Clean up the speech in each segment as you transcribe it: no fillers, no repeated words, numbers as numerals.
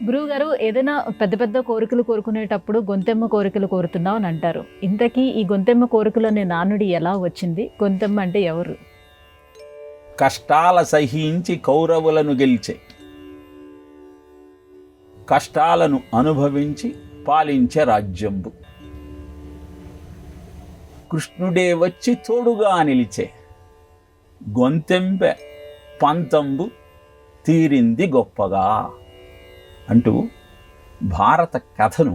గురువుగారు ఏదైనా పెద్ద పెద్ద కోరికలు కోరుకునేటప్పుడు గొంతెమ్మ కోరికలు కోరుతున్నావు అని అంటారు. ఇంతకీ ఈ గొంతెమ్మ కోరికలు అనే నానుడి ఎలా వచ్చింది? గొంతెమ్మ అంటే ఎవరు? కష్టాల సహించి కౌరవులను గెలిచే, కష్టాలను అనుభవించి పాలించే రాజ్యంబు, కృష్ణుడే వచ్చి తోడుగా నిలిచే, గొంతెంపె పంతంబు తీరింది గొప్పగా అంటూ భారత కథను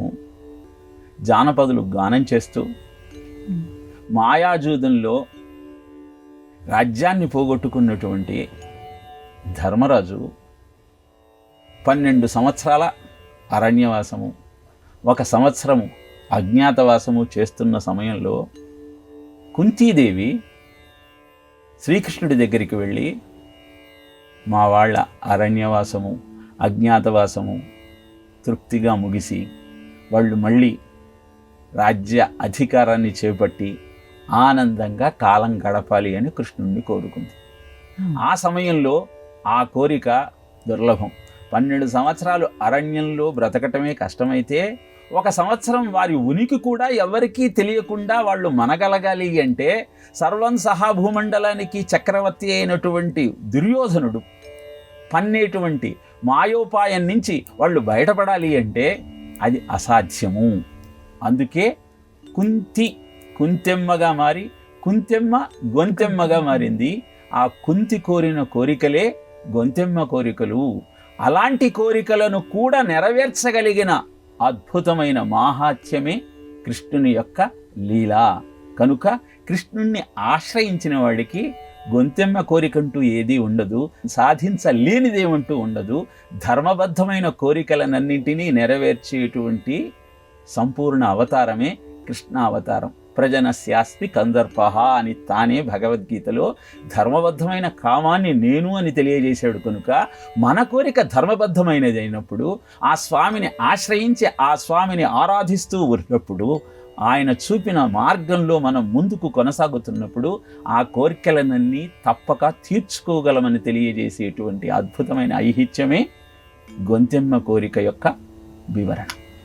జానపదులు గానం చేస్తూ మాయాజూదంలో రాజ్యాన్ని పోగొట్టుకున్నటువంటి ధర్మరాజు 12 సంవత్సరాల అరణ్యవాసము, 1 సంవత్సరము అజ్ఞాతవాసము చేస్తున్న సమయంలో కుంతీదేవి శ్రీకృష్ణుడి దగ్గరికి వెళ్ళి, మా వాళ్ళ అరణ్యవాసము అజ్ఞాతవాసము తృప్తిగా ముగిసి వాళ్ళు మళ్ళీ రాజ్య అధికారాన్ని చేపట్టి ఆనందంగా కాలం గడపాలి అని కృష్ణుడిని కోరుకుంది. ఆ సమయంలో ఆ కోరిక దుర్లభం. 12 సంవత్సరాలు అరణ్యంలో బ్రతకటమే కష్టమైతే 1 సంవత్సరం వారి ఉనికి కూడా ఎవరికీ తెలియకుండా వాళ్ళు మనగలగాలి అంటే సర్వం సహా భూమండలానికి చక్రవర్తి అయినటువంటి దుర్యోధనుడు పన్నేటువంటి మాయోపాయం నుంచి వాళ్ళు బయటపడాలి అంటే అది అసాధ్యము. అందుకే కుంతెమ్మగా మారి కుంతెమ్మ గొంతెమ్మగా మారింది. ఆ కుంతి కోరిన కోరికలే గొంతెమ్మ కోరికలు. అలాంటి కోరికలను కూడా నెరవేర్చగలిగిన అద్భుతమైన మాహాత్మ్యమే కృష్ణుని యొక్క లీల. కనుక కృష్ణుణ్ణి ఆశ్రయించిన వాడికి గొంతెమ్మ కోరికంటూ ఏదీ ఉండదు, సాధించలేనిదేమంటూ ఉండదు. ధర్మబద్ధమైన కోరికలనన్నింటినీ నెరవేర్చేటువంటి సంపూర్ణ అవతారమే కృష్ణావతారం. ప్రజనస్యాస్మి కందర్పః అని తానే భగవద్గీతలో ధర్మబద్ధమైన కామాన్ని నేను అని తెలియజేశాడు. కనుక మన కోరిక ధర్మబద్ధమైనది అయినప్పుడు, ఆ స్వామిని ఆశ్రయించి ఆ స్వామిని ఆరాధిస్తూ ఉన్నప్పుడు, ఆయన చూపిన మార్గంలో మనం ముందుకు కొనసాగుతున్నప్పుడు ఆ కోరికలనన్నీ తప్పక తీర్చుకోగలమని తెలియజేసేటువంటి అద్భుతమైన ఐహిత్యమే గొంతెమ్మ కోరిక యొక్క వివరణ.